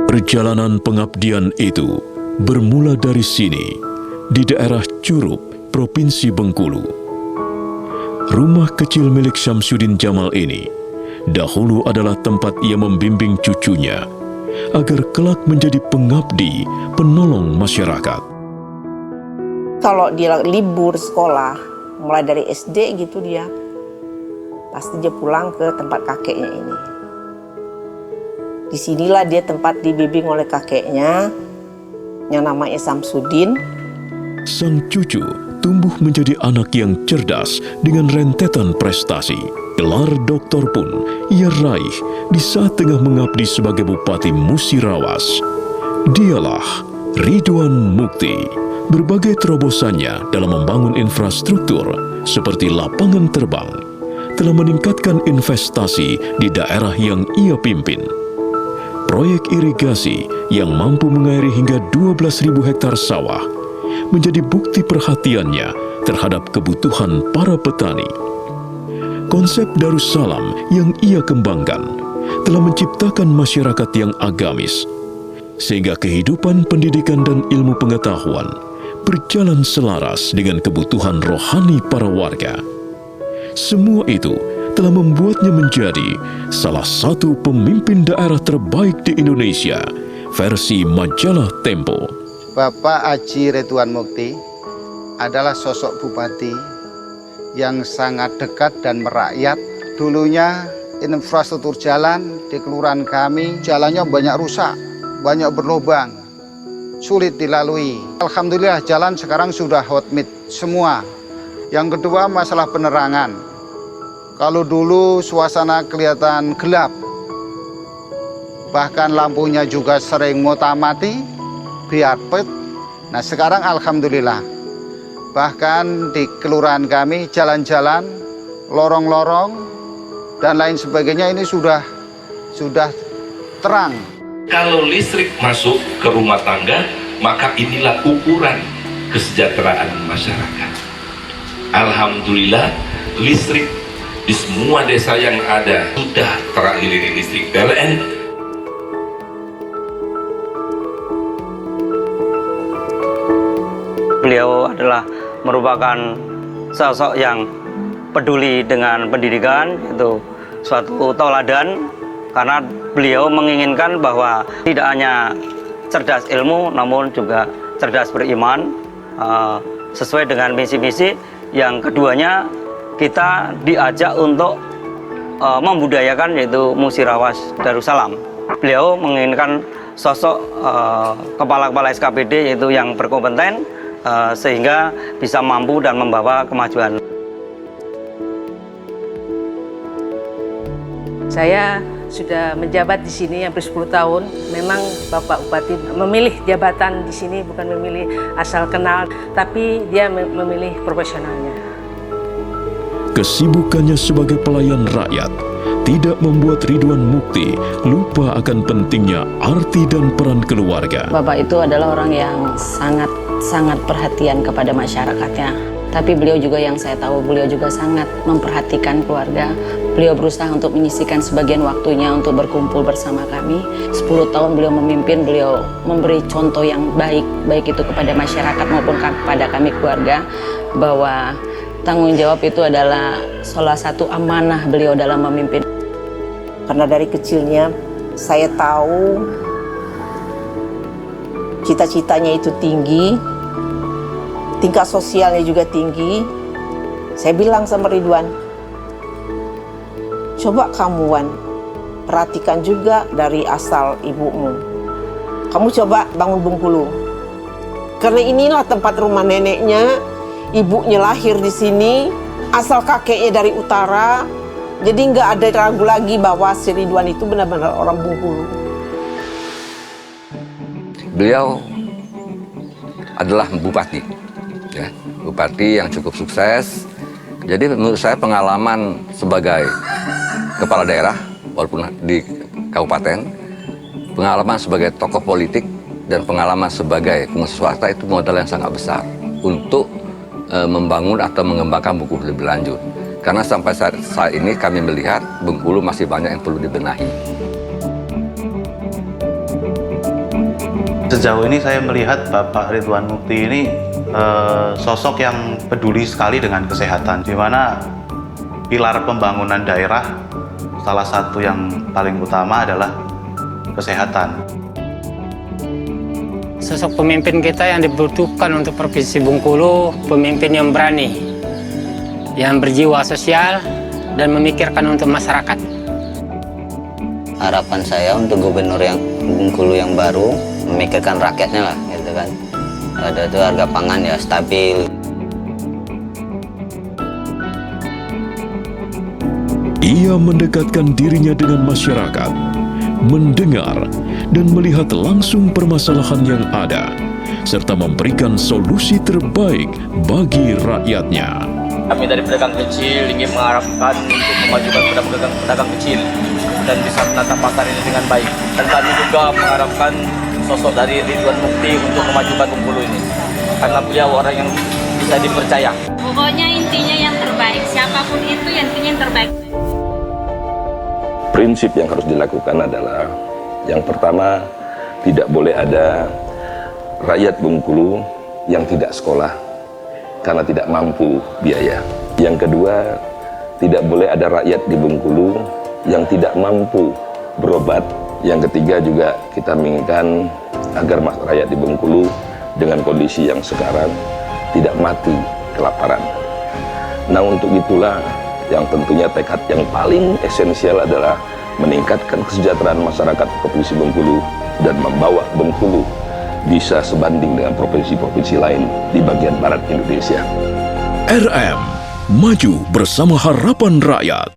Perjalanan pengabdian itu bermula dari sini, di daerah Curup, Provinsi Bengkulu. Rumah kecil milik Syamsuddin Jamal ini dahulu adalah tempat ia membimbing cucunya agar kelak menjadi pengabdi, penolong masyarakat. Kalau dia libur sekolah, mulai dari SD gitu dia, pasti dia pulang ke tempat kakeknya ini. Disinilah dia tempat dibimbing oleh kakeknya yang namanya Syamsuddin. Sang cucu tumbuh menjadi anak yang cerdas dengan rentetan prestasi. Gelar doktor pun ia raih di saat tengah mengabdi sebagai Bupati Musirawas. Dialah Ridwan Mukti. Berbagai terobosannya dalam membangun infrastruktur seperti lapangan terbang telah meningkatkan investasi di daerah yang ia pimpin. Proyek irigasi yang mampu mengairi hingga 12.000 hektar sawah menjadi bukti perhatiannya terhadap kebutuhan para petani. Konsep Darussalam yang ia kembangkan telah menciptakan masyarakat yang agamis, sehingga kehidupan pendidikan dan ilmu pengetahuan berjalan selaras dengan kebutuhan rohani para warga. Semua itu telah membuatnya menjadi salah satu pemimpin daerah terbaik di Indonesia, versi majalah Tempo. Bapak Haji Ridwan Mukti adalah sosok bupati yang sangat dekat dan merakyat. Dulunya infrastruktur jalan di kelurahan kami, jalannya banyak rusak, banyak berlubang, sulit dilalui. Alhamdulillah jalan sekarang sudah hotmix semua. Yang kedua masalah penerangan. Kalau dulu suasana kelihatan gelap, bahkan lampunya juga sering mati, biarpet. Nah sekarang alhamdulillah, bahkan di kelurahan kami jalan-jalan, lorong-lorong dan lain sebagainya ini sudah terang. Kalau listrik masuk ke rumah tangga, maka inilah ukuran kesejahteraan masyarakat. Alhamdulillah listrik di semua desa yang ada sudah teraliri listrik PLN. Beliau adalah merupakan sosok yang peduli dengan pendidikan, itu suatu tauladan karena beliau menginginkan bahwa tidak hanya cerdas ilmu namun juga cerdas beriman, sesuai dengan misi-misi. Yang keduanya kita diajak untuk membudayakan yaitu Musirawas Darussalam. Beliau menginginkan sosok kepala-kepala SKPD yaitu yang berkompeten sehingga bisa mampu dan membawa kemajuan. Saya sudah menjabat di sini hampir 10 tahun. Memang Bapak Bupati memilih jabatan di sini bukan memilih asal kenal, tapi dia memilih profesionalnya. Kesibukannya sebagai pelayan rakyat tidak membuat Ridwan Mukti lupa akan pentingnya arti dan peran keluarga. Bapak itu adalah orang yang sangat perhatian kepada masyarakatnya. Tapi beliau juga yang saya tahu, beliau juga sangat memperhatikan keluarga. Beliau berusaha untuk menyisihkan sebagian waktunya untuk berkumpul bersama kami. 10 tahun beliau memimpin, beliau memberi contoh yang baik, baik itu kepada masyarakat maupun kepada kami keluarga, bahwa tanggung jawab itu adalah salah satu amanah beliau dalam memimpin. Karena dari kecilnya saya tahu cita-citanya itu tinggi, tingkat sosialnya juga tinggi. Saya bilang sama Ridwan, coba kamu Wan, perhatikan juga dari asal ibumu. Kamu coba bangun Bengkulu. Karena inilah tempat rumah neneknya, ibunya lahir di sini, asal kakeknya dari utara. Jadi nggak ada ragu lagi bahwa si Ridwan itu benar-benar orang Bengkulu. Beliau adalah bupati, ya, bupati yang cukup sukses. Jadi menurut saya pengalaman sebagai kepala daerah, walaupun di kabupaten, pengalaman sebagai tokoh politik, dan pengalaman sebagai pengusaha swasta itu modal yang sangat besar untuk membangun atau mengembangkan Bengkulu lebih lanjut. Karena sampai saat ini kami melihat Bengkulu masih banyak yang perlu dibenahi. Sejauh ini saya melihat Bapak Ridwan Mukti ini sosok yang peduli sekali dengan kesehatan, di mana pilar pembangunan daerah salah satu yang paling utama adalah kesehatan. Sosok pemimpin kita yang dibutuhkan untuk Provinsi Bengkulu, pemimpin yang berani, yang berjiwa sosial, dan memikirkan untuk masyarakat. Harapan saya untuk gubernur yang Bengkulu yang baru, memikirkan rakyatnya lah, gitu kan. Ada tuh harga pangan ya stabil. Ia mendekatkan dirinya dengan masyarakat, mendengar dan melihat langsung permasalahan yang ada, serta memberikan solusi terbaik bagi rakyatnya. Kami dari pedagang kecil ingin mengharapkan untuk memajukan pedagang kecil dan bisa menata pasar ini dengan baik. Dan kami juga mengharapkan sosok dari Ridwan Mukti untuk memajukan Bengkulu ini, karena beliau orang yang bisa dipercaya. Pokoknya intinya yang terbaik, siapapun itu intinya yang terbaik. Prinsip yang harus dilakukan adalah yang pertama, tidak boleh ada rakyat Bengkulu yang tidak sekolah karena tidak mampu biaya. Yang kedua, tidak boleh ada rakyat di Bengkulu yang tidak mampu berobat. Yang ketiga juga kita menginginkan agar rakyat di Bengkulu dengan kondisi yang sekarang tidak mati kelaparan. Nah, untuk itulah yang tentunya tekad yang paling esensial adalah meningkatkan kesejahteraan masyarakat Provinsi Bengkulu dan membawa Bengkulu bisa sebanding dengan provinsi-provinsi lain di bagian barat Indonesia. RM, maju bersama harapan rakyat.